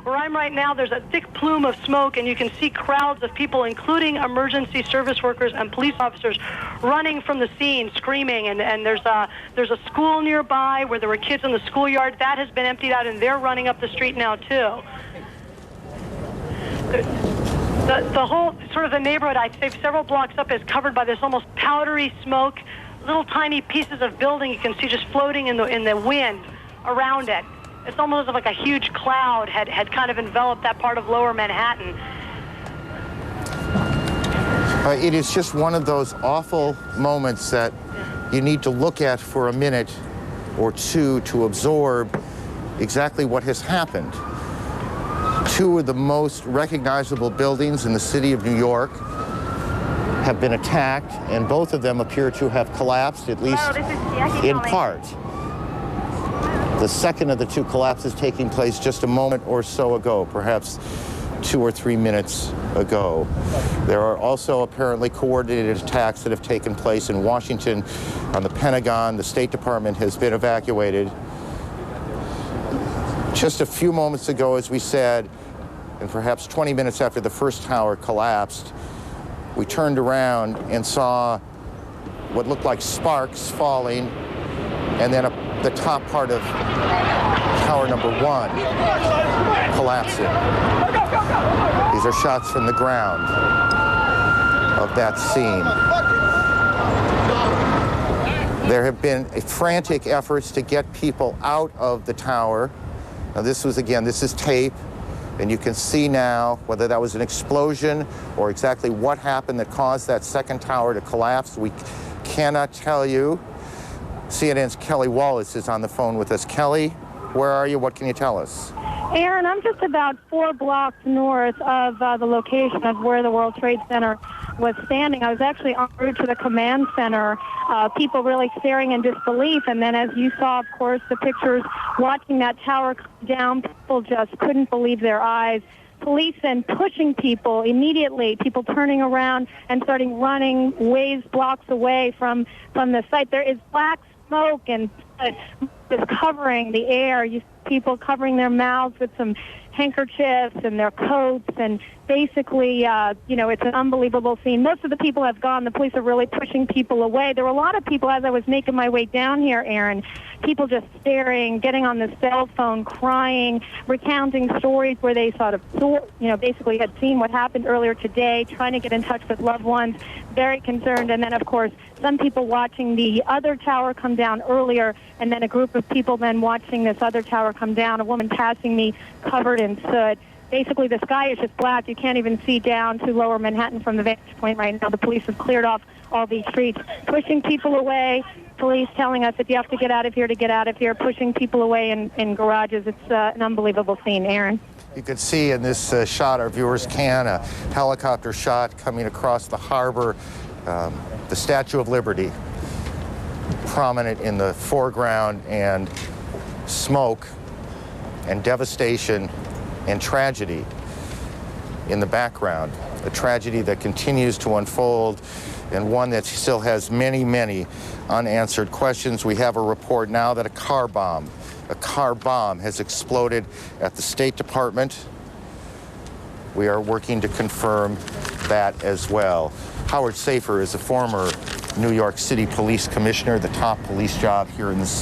Where I'm right now, there's a thick plume of smoke, and you can see crowds of people, including emergency service workers and police officers, running from the scene, screaming. And there's a school nearby where there were kids in the schoolyard. That has been emptied out, and they're running up the street now, too. The whole sort of the neighborhood, I'd say several blocks up, is covered by this almost powdery smoke. Little tiny pieces of building you can see just floating in the wind around it. It's almost like a huge cloud had kind of enveloped that part of lower Manhattan. It is just one of those awful moments that you need to look at for a minute or two to absorb exactly what has happened. Two of the most recognizable buildings in the city of New York have been attacked, and both of them appear to have collapsed, at least in part. The second of the two collapses taking place just a moment or so ago, perhaps 2 or 3 minutes ago. There are also apparently coordinated attacks that have taken place in Washington on the Pentagon. The State Department has been evacuated. Just a few moments ago, as we said, and perhaps 20 minutes after the first tower collapsed, we turned around and saw what looked like sparks falling, and then the top part of tower number 1 collapsing. These are shots from the ground of that scene. There have been frantic efforts to get people out of the tower. Now this is tape, and you can see now whether that was an explosion or exactly what happened that caused that second tower to collapse. We cannot tell you. CNN's Kelly Wallace is on the phone with us. Kelly, where are you? What can you tell us? Aaron, I'm just about 4 blocks north of the location of where the World Trade Center was standing. I was actually en route to the command center, people really staring in disbelief. And then as you saw, of course, the pictures watching that tower come down, people just couldn't believe their eyes. Police then pushing people immediately, people turning around and starting running ways blocks away from the site. There is black smoke and is covering the air. You see people covering their mouths with some handkerchiefs and their coats, and basically, it's an unbelievable scene. Most of the people have gone. The police are really pushing people away. There were a lot of people as I was making my way down here, Aaron, people just staring, getting on the cell phone, crying, recounting stories where they sort of, basically had seen what happened earlier today, trying to get in touch with loved ones, very concerned. And then, of course, some people watching the other tower come down earlier, and then a group of people then watching this other tower come down, a woman passing me covered in soot. Basically, the sky is just black. You can't even see down to lower Manhattan from the vantage point right now. The police have cleared off all these streets, pushing people away. Police telling us that you have to get out of here, pushing people away in garages. It's an unbelievable scene, Aaron. You can see in this shot, our viewers can, a helicopter shot coming across the harbor, the Statue of Liberty prominent in the foreground, and smoke and devastation and tragedy in the background. A tragedy that continues to unfold, and one that still has many, many unanswered questions. We have a report now that a car bomb has exploded at the State Department. We are working to confirm that as well. Howard Safir is a former New York City Police Commissioner, the top police job here in the